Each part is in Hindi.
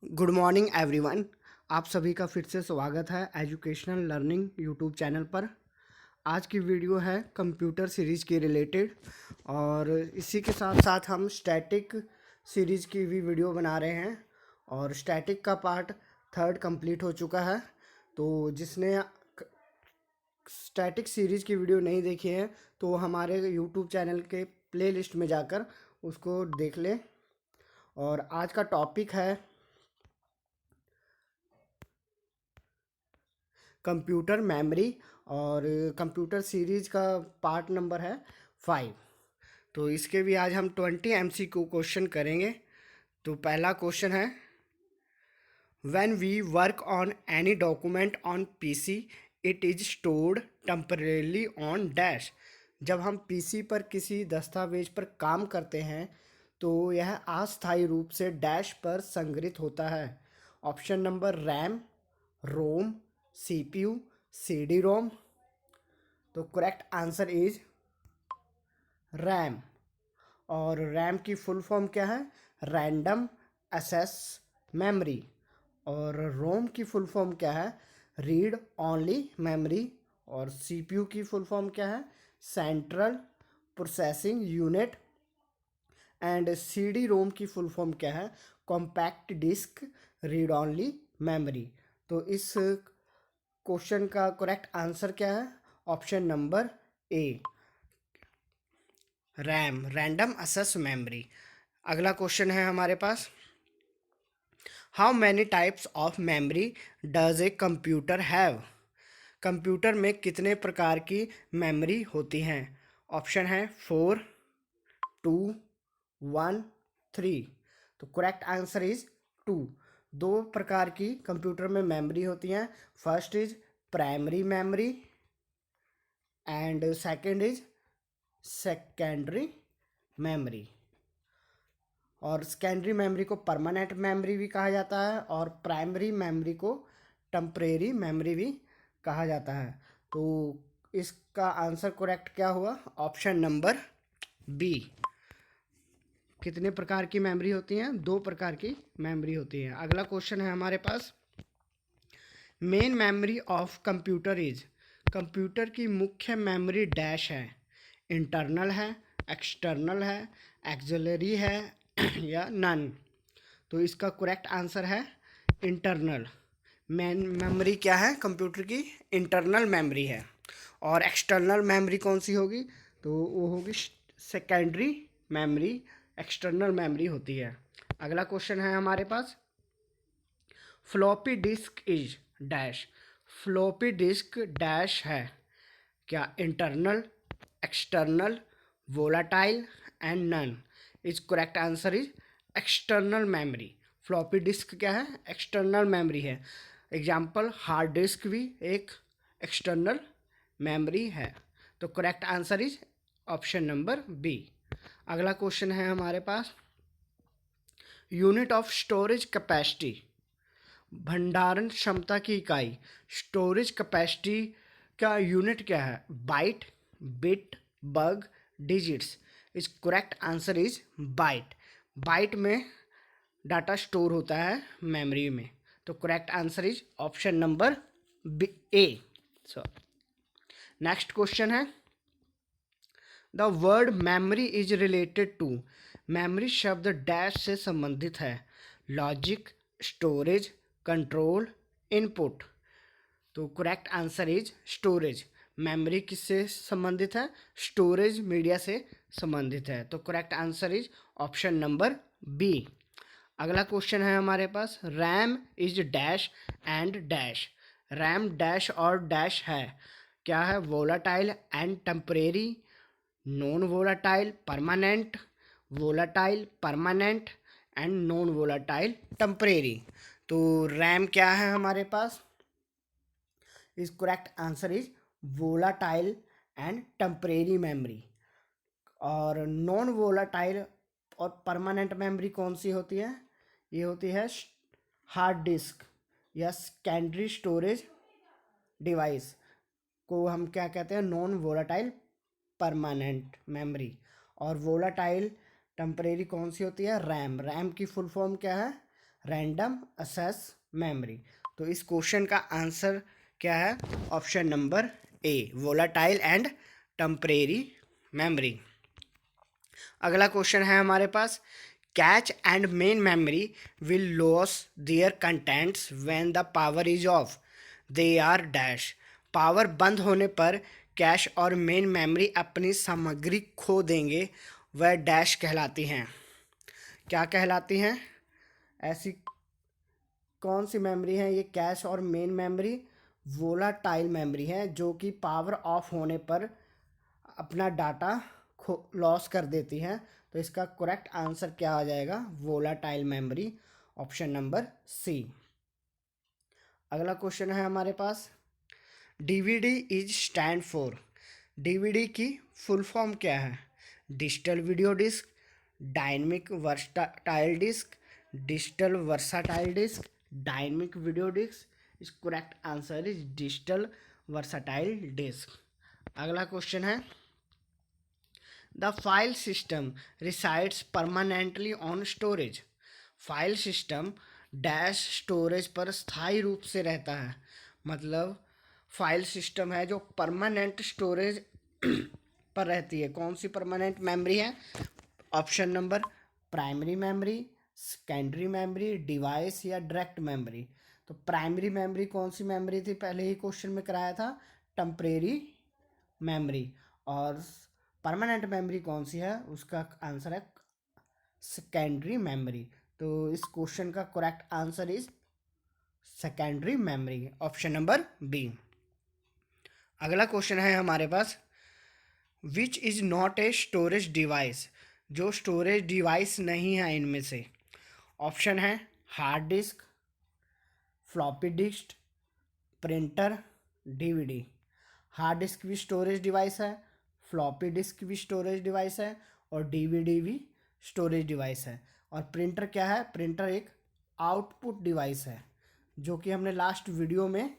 Good morning everyone. आप सभी का फिर से स्वागत है एजुकेशनल लर्निंग यूट्यूब चैनल पर। आज की वीडियो है कंप्यूटर सीरीज़ के रिलेटेड और इसी के साथ साथ हम स्टैटिक सीरीज़ की भी वीडियो बना रहे हैं और स्टैटिक का पार्ट 3 कंप्लीट हो चुका है। तो जिसने स्टैटिक सीरीज़ की वीडियो नहीं देखी है तो हमारे यूट्यूब चैनल के प्लेलिस्ट में जाकर उसको देख लें। और आज का टॉपिक है कंप्यूटर मेमोरी और कंप्यूटर सीरीज का पार्ट नंबर है 5। तो इसके भी आज हम 20 MCQ क्वेश्चन करेंगे। तो पहला क्वेश्चन है, when we work on any document on PC it is stored temporarily on dash. जब हम पीसी पर किसी दस्तावेज पर काम करते हैं तो यह अस्थायी रूप से डैश पर संग्रहित होता है। Option number RAM, ROM, CPU, CD ROM. तो करेक्ट आंसर इज रैम। और रैम की फुल फॉर्म क्या है? Random access memory. और रोम की फुल फॉर्म क्या है? Read only memory. और सीपीयू की फुल फॉर्म क्या है? Central processing unit. And CD ROM की फुल फॉर्म क्या है? Compact disc read only memory. तो इस क्वेश्चन का करेक्ट आंसर क्या है? ऑप्शन नंबर ए, रैम, रैंडम एक्सेस मेमोरी। अगला क्वेश्चन है हमारे पास, how many types of memory does a computer have. Computer में कितने प्रकार की मेमोरी होती हैं? ऑप्शन है 4, 2, 1, 3। तो करेक्ट आंसर इज 2। दो प्रकार की कंप्यूटर में मेमोरी होती हैं। First is primary memory and second is secondary memory. और सेकेंडरी मेमोरी को परमानेंट मेमोरी भी कहा जाता है और प्राइमरी मेमोरी को टेम्परेरी मेमोरी भी कहा जाता है। तो इसका आंसर करेक्ट क्या हुआ? Option number B. कितने प्रकार की मेमोरी होती हैं? 2 प्रकार की मेमोरी होती है। अगला क्वेश्चन है हमारे पास, main memory of computer is. Computer की मुख्य मेमोरी डैश है, इंटरनल है, एक्सटर्नल है, एक्सिलरी है या नन। तो इसका करेक्ट आंसर है इंटरनल। मेन मेमोरी क्या है कंप्यूटर की? इंटरनल मेमोरी है। और एक्सटर्नल मेमोरी कौन सी होगी? तो वो होगी सेकेंडरी मेमोरी, एक्सटर्नल मेमोरी होती है। अगला क्वेश्चन है हमारे पास, floppy disk is dash. Floppy disk dash है, क्या internal, external, volatile and none. Is correct answer is external memory. Floppy disk क्या है? एक्सटर्नल मेमोरी है। एग्जाम्पल हार्ड डिस्क भी एक एक्सटर्नल मेमोरी है। तो correct answer is option number B. अगला क्वेश्चन है हमारे पास, यूनिट ऑफ स्टोरेज कैपेसिटी। भंडारण क्षमता की इकाई, स्टोरेज कैपेसिटी का यूनिट क्या है? Byte, bit, bug, digits. इस correct answer is byte. Byte में डाटा स्टोर होता है मेमोरी में। तो correct answer is option number A. So next question है, the word memory is related to. Memory शब्द डैश से संबंधित है, लॉजिक, स्टोरेज, कंट्रोल, इनपुट। तो correct answer is storage. Memory किससे संबंधित है? स्टोरेज मीडिया से संबंधित है। तो correct answer is option number B. अगला क्वेश्चन है हमारे पास, RAM is dash and dash. RAM dash और डैश है, क्या है? Volatile and temporary, non volatile permanent, volatile permanent and non volatile temporary. तो रैम क्या है हमारे पास? Is correct answer is volatile and temporary memory. और नॉन वोलाटाइल और परमानेंट मेमोरी कौन सी होती है? ये होती है हार्ड डिस्क या सेकेंडरी स्टोरेज डिवाइस को हम क्या कहते हैं? Non volatile permanent memory. और वोलाटाइल टेम्परेरी कौन सी होती है? रैम। रैम की फुल फॉर्म क्या है? Random access memory. तो इस क्वेश्चन का आंसर क्या है? Option number A, volatile and temporary memory. अगला क्वेश्चन है हमारे पास, cache and main memory will loss their contents when the power is off, they are dash. Power बंद होने पर कैश और मेन मेमोरी अपनी सामग्री खो देंगे, वह डैश कहलाती हैं। क्या कहलाती हैं? ऐसी कौन सी मेमोरी है ये? कैश और मेन मेमोरी वोलाटाइल मेमोरी है जो कि पावर ऑफ होने पर अपना डाटा खो लॉस कर देती हैं। तो इसका करेक्ट आंसर क्या आ जाएगा? Volatile memory, option number C. अगला क्वेश्चन है हमारे पास, DVD is stand for. DVD की फुल फॉर्म क्या है? Digital video disc, dynamic versatile disc, digital versatile disc, dynamic video disc. इस correct answer is digital versatile disc. अगला क्वेश्चन है, the file system resides permanently on storage. File system dash storage पर स्थायी रूप से रहता है। मतलब फाइल सिस्टम है जो परमानेंट स्टोरेज पर रहती है। कौन सी परमानेंट मेमोरी है? Option number, primary memory, secondary memory, device या डायरेक्ट मेमोरी। तो प्राइमरी मेमोरी कौन सी मेमोरी थी? पहले ही क्वेश्चन में कराया था, टेम्परेरी मेमोरी। और परमानेंट मेमोरी कौन सी है? उसका आंसर है सेकेंडरी मेमोरी। तो इस क्वेश्चन का correct answer is secondary memory, option number B. अगला क्वेश्चन है हमारे पास, which is not a storage device. जो स्टोरेज डिवाइस नहीं है इनमें से, ऑप्शन है hard disk, floppy disk, printer, DVD. Hard disk भी स्टोरेज डिवाइस है, फ्लॉपी डिस्क भी स्टोरेज डिवाइस है, और डीवीडी भी स्टोरेज डिवाइस है। और प्रिंटर क्या है? प्रिंटर एक आउटपुट डिवाइस है, जो कि हमने लास्ट वीडियो में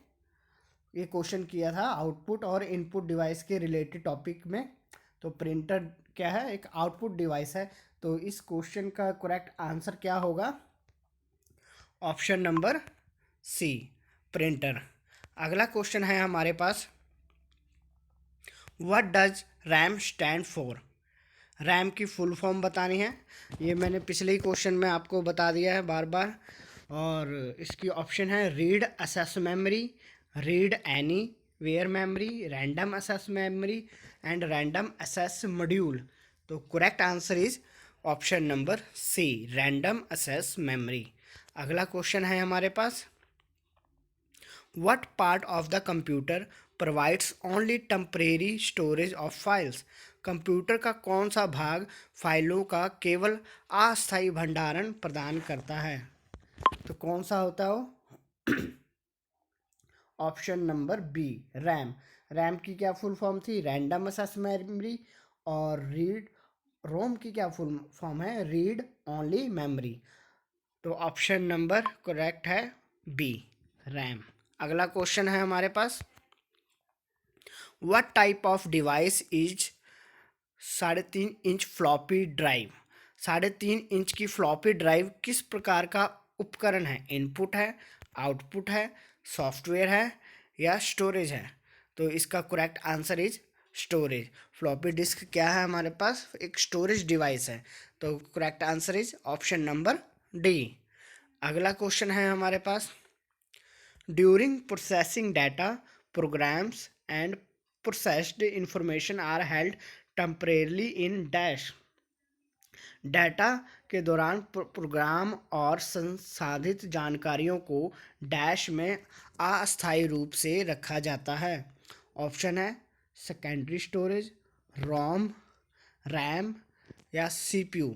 ये क्वेश्चन किया था आउटपुट और इनपुट डिवाइस के रिलेटेड टॉपिक में। तो प्रिंटर क्या है? एक आउटपुट डिवाइस है। तो इस क्वेश्चन का करेक्ट आंसर क्या होगा? Option number C, printer. अगला क्वेश्चन है हमारे पास, what does RAM stand for. RAM की फुल फॉर्म बतानी है। ये मैंने पिछले ही क्वेश्चन में आपको बता दिया है बार बार। और इसकी ऑप्शन है read access memory, read anywhere memory, random access memory and random access module. तो correct answer is option number C, random access memory. अगला क्वेश्चन है हमारे पास, What part of the computer provides only temporary storage of files? Computer का कौन सा भाग फाइलों का केवल अस्थायी भंडारण प्रदान करता है? तो कौन सा होता है वो? Option number B, RAM. RAM की क्या फुल फॉर्म थी? Random access memory. और रीड रोम की क्या फुल फॉर्म है? Read only memory. तो ऑप्शन नंबर करेक्ट है बी, रैम। अगला क्वेश्चन है हमारे पास, what type of device is 3.5 inch floppy drive. 3.5 inch की फ्लॉपी ड्राइव किस प्रकार का उपकरण है? इनपुट है, आउटपुट है, सॉफ्टवेयर है या स्टोरेज है? तो इसका correct answer is storage. Floppy disk क्या है हमारे पास? एक स्टोरेज डिवाइस है। तो correct answer is option number D. अगला क्वेश्चन है हमारे पास, during processing data, programs and processed information are held temporarily in dash. Data के दौरान प्रोग्राम और संसाधित जानकारियों को डैश में अस्थायी रूप से रखा जाता है। ऑप्शन है सेकेंडरी स्टोरेज, रोम, रैम या सीपीयू।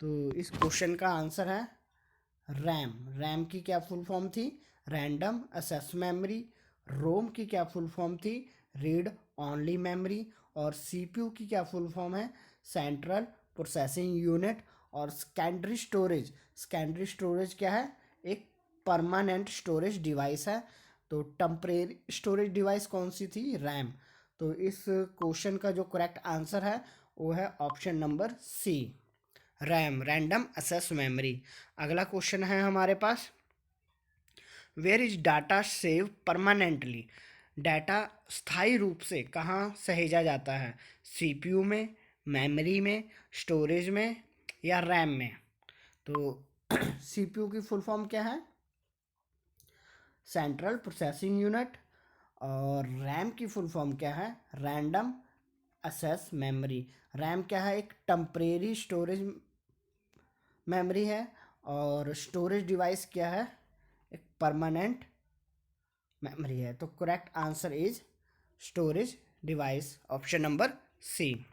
तो इस क्वेश्चन का आंसर है रैम। रैम की क्या फुल फॉर्म थी? Random access memory. रोम की क्या फुल फॉर्म थी? Read only memory. और सीपीयू की क्या फुल फॉर्म है? Central processing unit. और सेकेंडरी स्टोरेज, सेकेंडरी स्टोरेज क्या है? एक परमानेंट स्टोरेज डिवाइस है। तो टेम्परेरी स्टोरेज डिवाइस कौन सी थी? रैम। तो इस क्वेश्चन का जो करेक्ट आंसर है वो है option number C, RAM, random access memory. अगला क्वेश्चन है हमारे पास, where is data save permanently? Data स्थायी रूप से कहाँ सहेजा जाता है? सीपीयू में, मेमोरी में, स्टोरेज में या रैम में? तो सीपीयू की फुल फॉर्म क्या है? Central processing unit. और रैम की फुल फॉर्म क्या है? Random access memory. रैम क्या है? एक टेम्परेरी स्टोरेज मेमोरी है। और स्टोरेज डिवाइस क्या है? एक परमानेंट मेमोरी है। तो correct answer is storage device, option number C.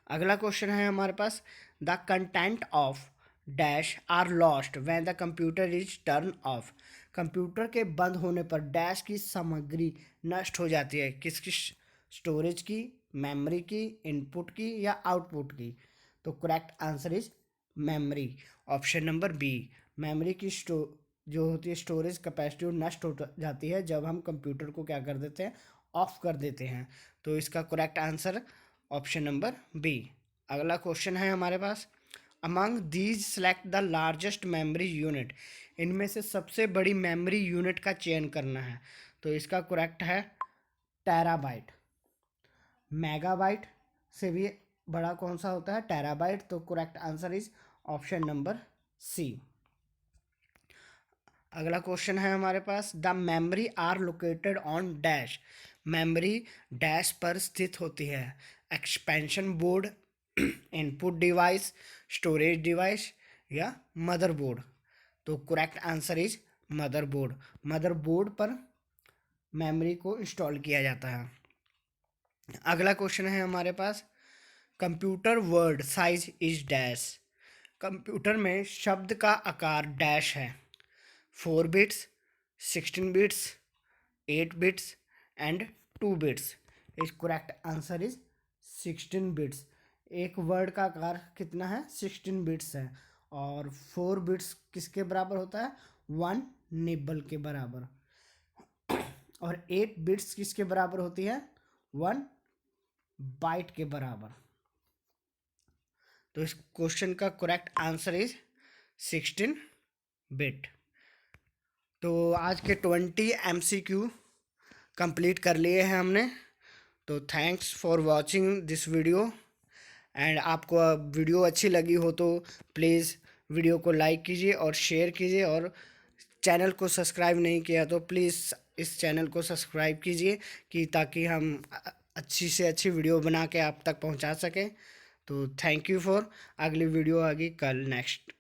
अगला क्वेश्चन है हमारे पास, the content of dash are lost when the computer is turn off. Computer के बंद होने पर डैश की सामग्री नष्ट हो जाती है। किसकी? स्टोरेज की, मेमोरी की, इनपुट की या आउटपुट की? तो correct answer is memory, option number B. Memory की जो होती है स्टोरेज कैपेसिटी नष्ट हो जाती है जब हम कंप्यूटर को क्या कर देते हैं? ऑफ कर देते हैं। तो इसका correct answer option number B. अगला क्वेश्चन है हमारे पास, among these select the largest memory unit. इनमें से सबसे बड़ी मेमोरी यूनिट का चयन करना है। तो इसका करेक्ट है टेराबाइट। मेगाबाइट से भी बड़ा कौन सा होता है? टेराबाइट। तो correct answer is option number C. अगला क्वेश्चन है हमारे पास, the memory are located on dash. Memory dash पर स्थित होती है। Expansion board, input device, storage device या मदरबोर्ड? तो correct answer is motherboard. Motherboard पर मेमोरी को इंस्टॉल किया जाता है। अगला क्वेश्चन है हमारे पास, computer word size is dash. Computer में शब्द का आकार डैश है। 4 bits, 16 bits, 8 bits and 2 bits. इस करेक्ट आंसर इज 16 बिट्स। एक वर्ड का आकार कितना है? 16 बिट्स है। और 4 बिट्स किसके बराबर होता है? 1 निबल के बराबर। और 8 बिट्स किसके बराबर होती है? 1 बाइट के बराबर। तो इस क्वेश्चन का करेक्ट आंसर इज 16 बिट। तो आज के 20 MCQ कंप्लीट कर लिए हैं हमने। तो thanks for watching this video. And आपको वीडियो अच्छी लगी हो तो प्लीज़ वीडियो को लाइक कीजिए और शेयर कीजिए, और चैनल को सब्सक्राइब नहीं किया तो प्लीज़ इस चैनल को सब्सक्राइब कीजिए, कि ताकि हम अच्छी से अच्छी वीडियो बना के आप तक पहुंचा सकें। तो थैंक यू फॉर। अगली वीडियो आएगी कल नेक्स्ट।